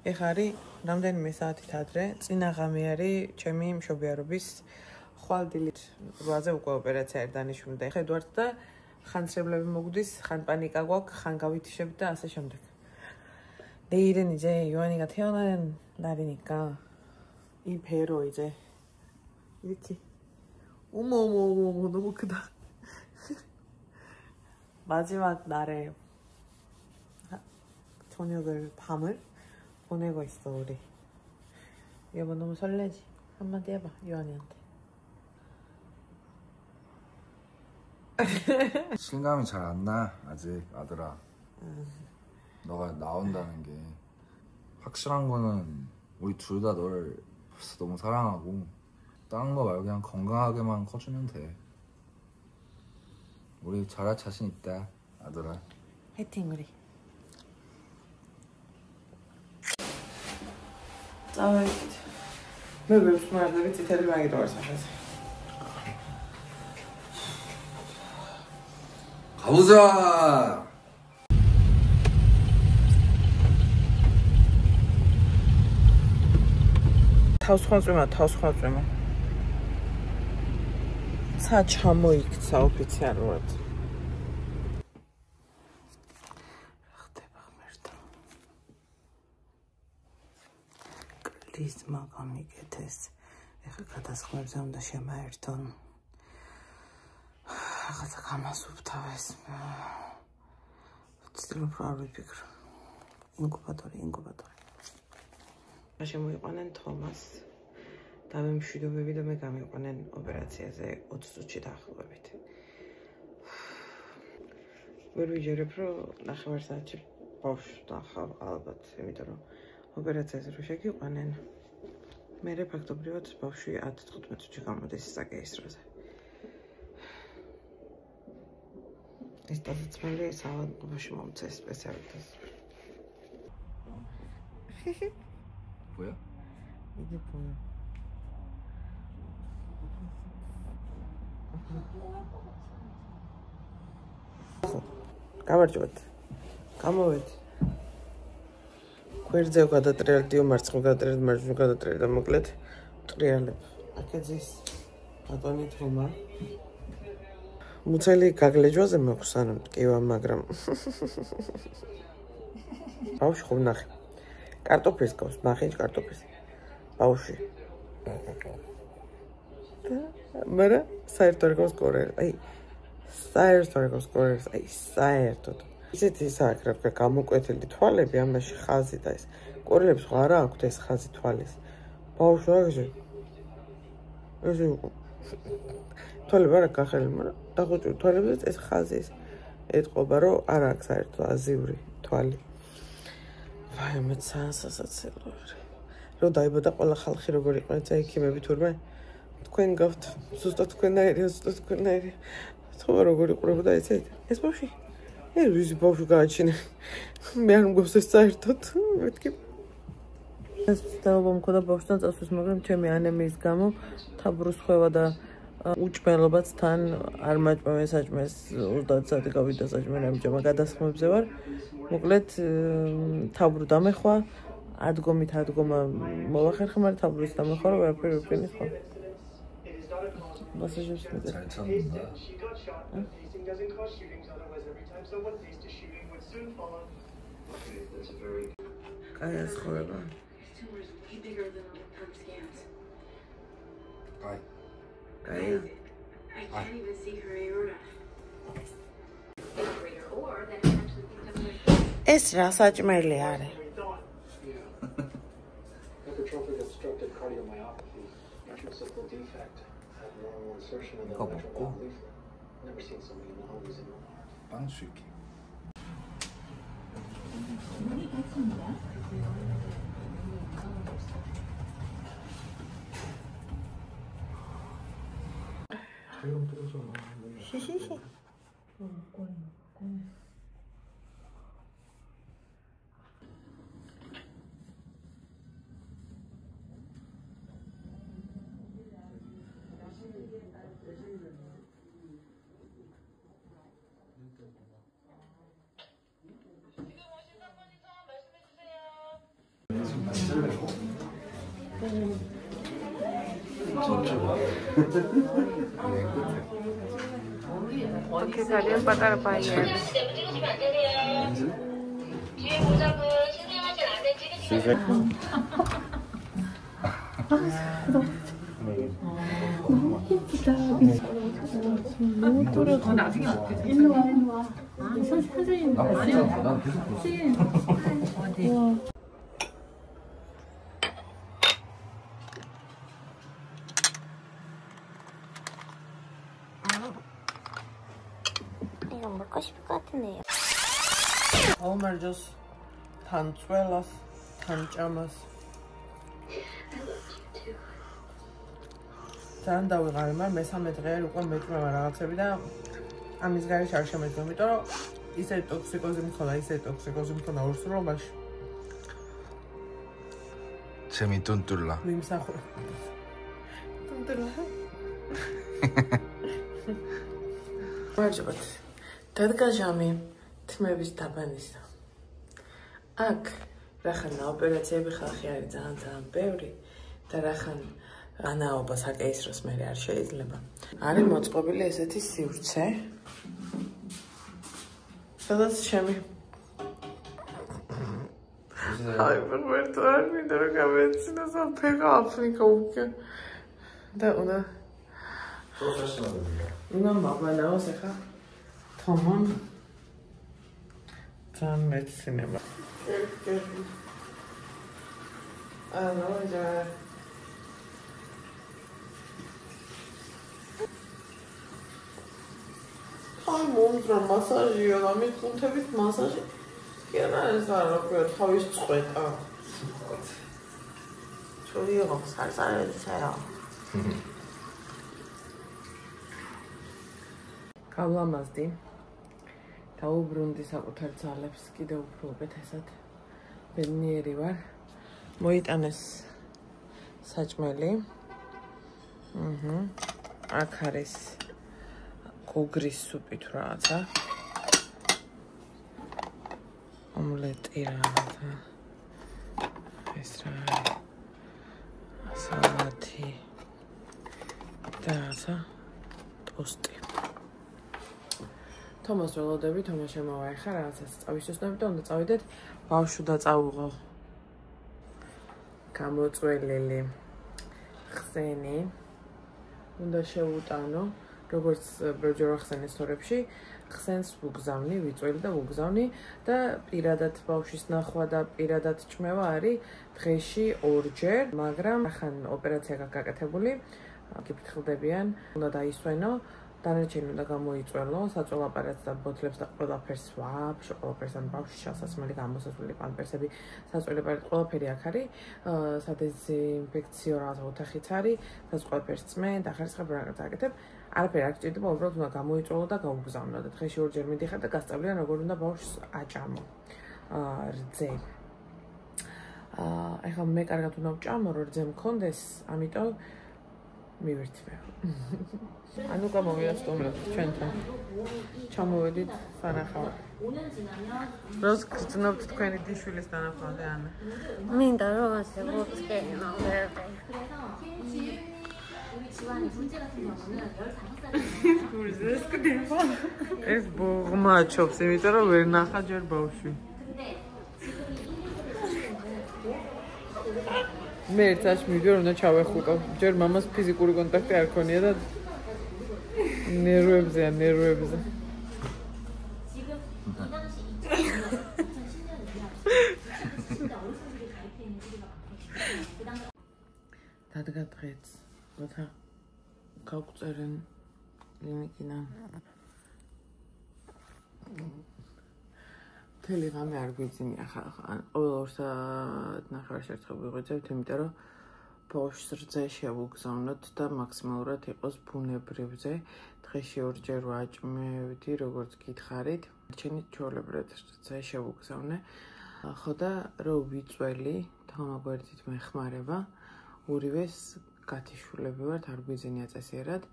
ეხლა არის რამდენიმე საათით ადრე, წინა ღამე არის ჩემი მშობიარობის ხვალდილით 8-ზე უკვე ოპერაცია არ დანიშნული და ეხლა ვართ და ხანძრებლები მოგდის, ხან პანიკა გვაქვს, ხან გავითიშებთ და ასე შემდეგ. 내일은 이제 요한이가 태어나는 날이니까 이 배로 이제 이렇게 어머 너무 크다. 마지막 날에 저녁을 밤을 보내고 있어 우리. 여보 너무 설레지? 한마디 해봐 요한이한테. 실감이 잘 안 나 아직 아들아. 너가 나온다는 게 확실한 거는 우리 둘 다 널 벌써 너무 사랑하고 다른 거 말고 그냥 건강하게만 커주면 돼. 우리 잘할 자신 있다 아들아. 화이팅 우리. 왜 말하는데 찌태를 많이 들어와서 가보자. თავსხმაწვემა ცა ჩამოიქცა ოფიციალურად. ხდება ღმერთო. კლიზმა გამიგეთეს. ეხლა გადასხმებზე უნდა შემაერთონ. რაღაცა გამასუფთავეს. ვცდილობ რა ვიფიქრო. ინკუბატორი. შემოიყვანენ თომას და მე მშვიდობები და მე გამიყვანენ ოპერაციაზე 20 წუთში დაახლოებით. ვერ ვიჯერებ რომ 9 საათში ბავშვს ნახავ ალბათ, იმიტომ რომ ოპერაციაზე რო შეგიყვანენ მე ფაქტობრივად ბავშვი 10-15 წუთში გამოდის საკეისროზე. ეს დასაცმელი საავადმყოფოში მომწეს სპეციალისტს. 뭐야? 이게 뭐야? გამოვედი. გვერდზე გადატრიალდიო, მარცხნივ გადატრიალდი, მარჯვნივ გადატრიალდი და მოკლედ ტრიალებ. აქეძის ბატონი თომა. მუცელი გაგლეჯვაზე მაქვს, ანუ კივა, მაგრამ ბავშვი ხომ ნახე. კარტოფილს გავს, ნახინჯ კარტოფილს. ბავშვი. მაგრამ საერთოდ გავს კორერს. საერთოდ. ისეთი საქმე რა ქვია, გამოკვეთილი თვალები, ამაში ხაზი და ეს. კორელებს ვღარა აქვთ ეს ხაზი თვალის. ბავშვი აგზე. ეს თვალები არა გახელი, მაგრამ დახუჭული თვალებზე ეს ხაზი ეს ეთყობა, რომ არ აქვს საერთოდ აზიური თვალი. ვაი, მე სასაცილო. რომ დაიბადა ყველა ხალხი როგორ იყო, ეცა ექიმები თურმე თქვენ გავთ, ზუსტად თქვენნაირი. თქო როგორ იყურებოდა ეცეთ. ეს ბავშვი. ვიზი ბავშვი გააჩინე. მე არ მგავს ეს საერთოდ. მეთქი. ეს დაობა მქონდა ბავშვთან წასვლის, მაგრამ ჩემი ანემიის გამო თაბურს ხვევა და უჭმელობაც თან არ მაჭმევენ საჭმეს 30 საათი გავიდა საჭმელი ამჯერად გადასხმებზე ვარ. მოკლედ თაბური დამეხვა, ადგომით ადგომა მოვახერხე, მაგრამ თაბურის დამეხვა რომ ვერაფერი ვერ ვქნიხო. მასაჟებს მიდე. კაი ასხურება. კაი. ეს რა საჭმელი არის? 이거 먹고 빵 줄게. 히히히. 이렇게 자리에 빠따라 봐야 뒤에 보자고 신생하진 않는 찍으시면 너무 예쁘다. 너무 떨어져. 나중에 일로 와. 선생님. 난 계속 보고 어디? 이거 먹고 싶을 것 같은데요. 어머저스 단წველას 단ჭამას ძალიან დავიღალე, მაგრამ მესამე დღე უკვე მეტყვება რაღაცები და ამის გარეშე არ შემეძლო, იმიტომ რომ ისე ტოქსიკოზი მქონდა ურსულობაში. 재미 뚠뚠라 მიმსახურე. 뚠뚠ლა. მადლობთ. დადგა ჟამი თმების დაბანისა. აქ რახან ოპერაციები ხალხი არის ძალიან ბევრი და რახან ანაობა საკეისროს მე არ შეიძლება. არის მოწყობილი ესეთი სივრცე. სადაც შემი აი ვერტო არ მინდა რომ გამეცინა საფეხა აფრიკა უკვე და უნდა უნდა მაბანაოს ახლა თამამ ძალიან მეცინება ანუ და აი მომძრა მასაჟია და მიკუნთებით მასაჟი კი არა ეს არა რა თავის წყვეტა ჩოლიო სარსარეთია კავლამაზდი დაუბრუნდი საკუთარ ძალებს კიდევ უფრო უკეთესად ბედნიერი ვარ მოიტანეს საჭმელი აქ არის გოგრის სუპი თუ რაღაცა ომლეტი რაღაცა ეს რა არის სალათი და რაღაცა ტოსტი თომას ველოდები თომას შემოვაიხარ რაღაცას წავისვენებ და უნდა წავიდეთ ბავშვი და წავუღო გამოწველილი ხსენი უნდა შევუტანო როგორც ბევრჯერ ახსენე სტორებში ხსენს ვუგზავნი ვიწველი და ვუგზავნი და პირადად ბავშვის ნახვა და პირადად ჭმევა არის დღეში 2 ჯერ მაგრამ ახან ოპერაცია გაკეთებული გიფრთხილდებიან უნდა დაისვენო დანარჩენი უნდა გამოიწველო საწველ აპარატს და ბოთლებს და ყველაფერს ვაფშე ყველაფერს ან ბავშვის ჩასასმელი გამოსასვლელი პამპერსები საწველი აპარატი ყველაფერი აქ არის სადეზინფექციო რაღაცა ოთახიც არის სადაც ყველაფერს წმენ და ხარისხებ რაღაც აკეთებ არაფერი არ გჭირდება უბრალოდ უნდა გამოიწველო და გაუგზავნო და დღეში 2 ჯერ მიდიხარ და გასწავლიან როგორ უნდა ბავშვს აჭამო რძე ეხლა მე კარგად უნდა ვჭამო რომ რძე მქონდეს ამიტომ მივერთმე ანუ გამოვიასტუმროთ ჩვენთან ჩამოვედით სანახავად როს გრძნობთ თქვენი დიშვილის დანახავაზე ანა მინდა რომ ასე მოვწკენო ეს ბოღმა ჩობს იმიტომ რომ ვერ ნახა ჯერ ბავშვი მე ერთაშ მივიდა რომ უნდა ჩავეხუტო ჯერ მამას ფიზიკური კონტაქტი არ ქონია და ნერვებზე დადგა დღეც როცა გავწერენ კლინიკიდან მთელი ღამე არ გვიძინია ხალხა ყოველ 2 საათნახევარში ერთხელ ვიღვიძებთ იმიტომ რომ ბავშვს რძე შევუგზავნოთ და მაქსიმალურად იყოს ბუნებრივ რძე დღეში 2 ჯერ ვაჭმევდი როგორც გითხარით ჩემი ჩვეულებრივად რძე შევუგზავნე ხო და რომ ვიწველი თამაგვერდით მეხმარება ორივეს გათიშულები ვართ არ გვიძინია წესიერად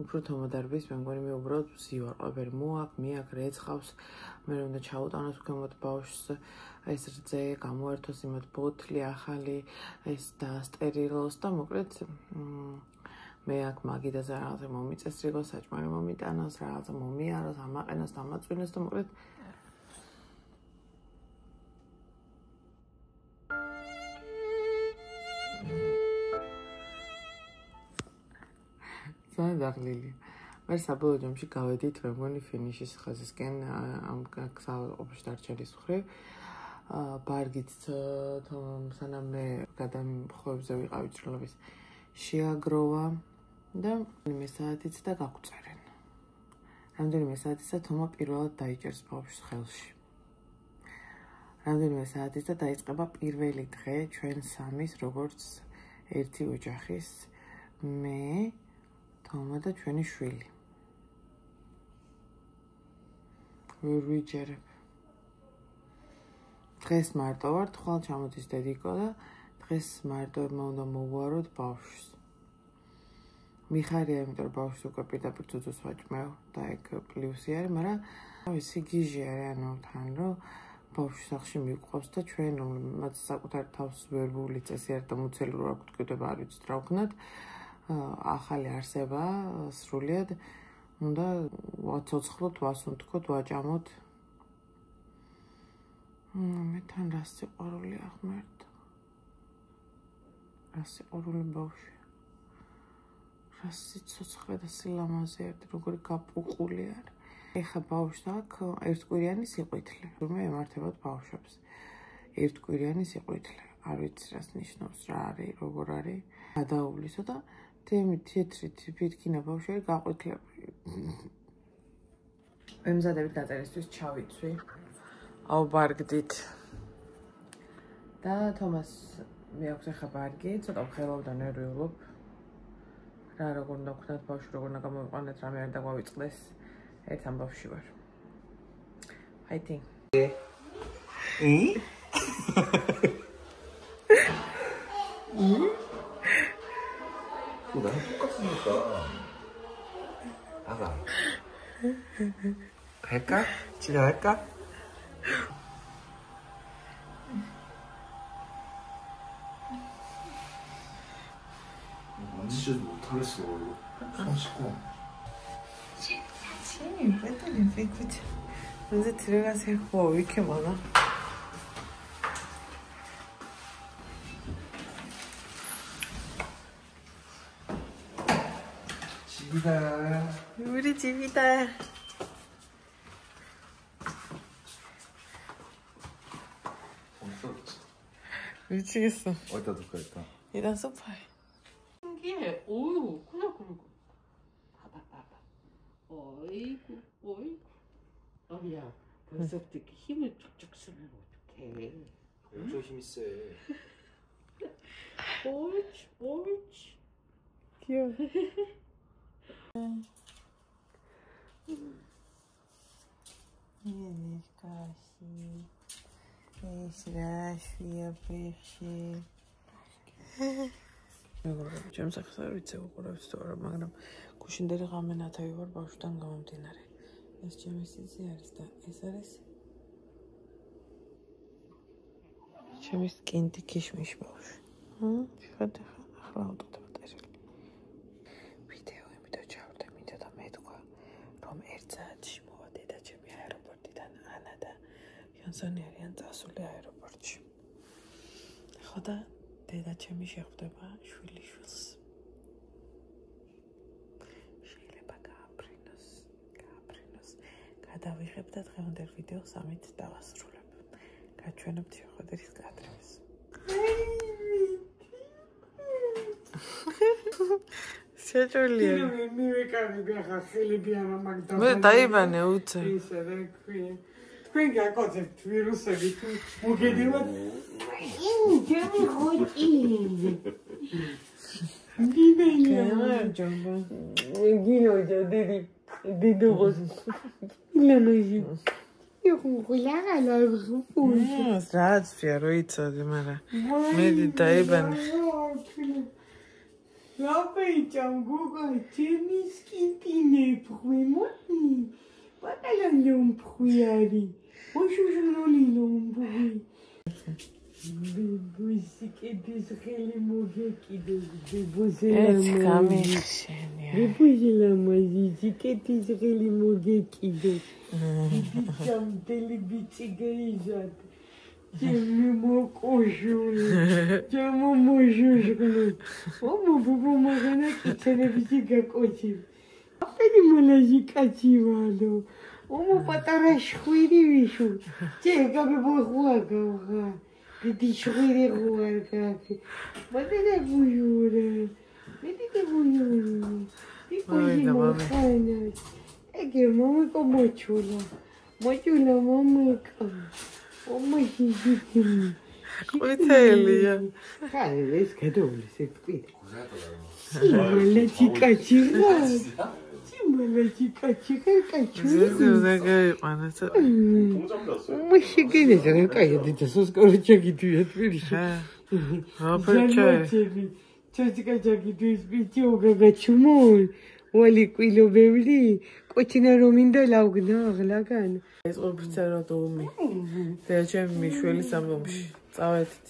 უფრო თომადარბის მე მგონი მე უბრალოდ ვზივარ ყველაფერი მოაქვს მიაქ რეცხავს მე უნდა ჩაუტანოს ქვემოთ ბავშვს ეს რძე გამოერთოს იმათ ბოთლი ახალი ეს დაასტერილოს და მოკლედ მე აქ მაგიდაზე რაღაცა მომიწესრიგოს საჭმელი მომიტანოს რაღაცა მომიაროს ამაყენოს დამაწვინოს და მოკლედ ძალიან დაღლილი. მე საბოლოო ჯამში გავედით მე მგონი ფინიშის ხაზისკენ ამ გზაყოფაში დარჩენის მხრივ. ბარგით სანამ მე გადამხვევებზე ვიყავი ჭრილობის შეაგროვა და მე საათიც და გაგვწერენ. რამდენიმე საათისა თომა პირველად დაიჭერს ბავშვს ხელში. რამდენიმე საათისა დაიწყება პირველი დღე ჩვენ სამის როგორც ერთი ოჯახის მე თომა და ჩვენი შვილი. ვერ ვიჯერებ. დღეს მარტო ვარ, ხვალ ჩამოდის დედიკო და დღეს მარტო უნდა მოვუაროთ ბავშვს. მიხარია, იმიტომ რომ ბავშვს უკვე პირდაპირ ძუძუს ვაჭმევ და ეგ პლუსი არის, მაგრამ ისი გიჟი არის, ანუ თან რომ ბავშვს სახში მიყვავს და ჩვენ რომელმაც საკუთარ თავს ვერბული წესი არ და მუცელი რო აქვს თქვება არ ვიცით რა ვქნათ. ახალი არსება სრულიად უნდა ვაცოცხლოთ, ვასუნთქოთ, ვაჭამოთ. მე თან რა სიყვარული აღმერთ. რა სიყვარული ბავშვი. რა სიცოცხლე და სილამაზე ერთი როგორი გაპუყული არის. ეხა ბავშვს აქვს ერთკვირიანი სიყვითლე. მე ემართებოდ ბავშვებს. ერთკვირიანი სიყვითლე. არ ვიცი რას ნიშნავს, რა არის, როგორ არის. გადაუვლისო და თეთრი თვითკინა ბავშვი გაყვითლებული. ემზადებით გაწერისთვის ჩავიცვი. აუბარგდით. და თომას მე აქვს ახლა ბარგი, ცოტა ვხელავ და ნერვიულობ. რა როგორ უნდა ვქნათ ბავშვი, როგორ უნდა გამოვიყვანოთ, რამე არ დაგვავიწყდეს. ერთ ამბავში ვარ. Fighting. 나랑 똑같으니까. 아가. 갈까? 집에 갈까? 만지지도 못하겠어. 손 씻고. 빼더니 빼고자. 언제 들어가세요? 왜 이렇게 많아? 집이다. 우리 집이다. 미치겠어. 어디다 둘까 일단? 일단 소파에. 신기해. 어이구, 그러고. 봐봐. 어이구. 야, 벌써부터 이렇게 힘을 쫙쫙 쓰면 어떡해. 엄청 힘이 세. 옳지. 귀여워. ჩემ სახს არ ვიცი უყურებს თუ არა, მაგრამ გუშინდელი ღამენათავი ვარ ბავშვთან გამომდინარე. ეს ჩემი სიცი არის და ეს არის ჩემი სკინდი ქიშმიშ ბავშვი. შეხეთ ახლა ავტოტება წერილი. ვიდეო იმითო ჩავდე, მინდა და მეთქვა, რომ ერთ საათში მოვა დედა ჩემი აეროპორტიდან ანა და იანსონი არიან წასული აეროპორტში. ხო და დედა ჩემი შეხვდება შვილიშვილს. შეიძლება გააფრინოს. გადავიღებ და დღევანდელ ვიდეოს ამით დავასრულებ. გაჩვენებთ შეხვედრის კადრებს. შეჭოლია. მე ვეკარები ახლა ხელები არა მაგდა. მე დაიბანე უცე. ისე რა ქვია. თქვენ გაკოცებთ ვირუსები თუ მოგედივათ? ჩემი ხოჭი. დიდია. ჯობა. გილოჯა დიდი. დიდოგოს. ლემეჟი. რაც ფია რო იცოდი, მაგრამ მე დაიბანე. Lapejam goga tenis kintine prumoni. Patalan pruari. Oshujunoli lombui. Bibusi que desrele morrer que depois ela depois ela mais que desrele morrer que cham dele bitigejat chame mo cochul chamo mo jujulu omo bubu magana que televisiga cochi apeni molaji cativalo omo patarash khuiri vishu chega bebo Didi shuri ruar kafi. Madene buyure. Medite buyure. Dipoji mokana. Ege mama ko mochula. Mochula mama ko. Oma hijikim. ყვითელია. ხარ ეს გადაული სექტი. სიმალა ჩიკაჩირა. სიმალა ჩიკაჩირა კაჩუ. ზეგა გაიყვანა ცოტა. მუშიკინე ზეგა კაი დიცოს კორჩაკი დია თვირში. აფერჩე. ჩოჩიკა ჯაკი დის ბიჭო გაგაჩუმოლ. ვალი ყილო ბევრი. კოჩინა რომინდა ლავგნა აღლაგან. ეს ოფიცერო დომი. და ჩემი მიშველის ამბობში. წავედით.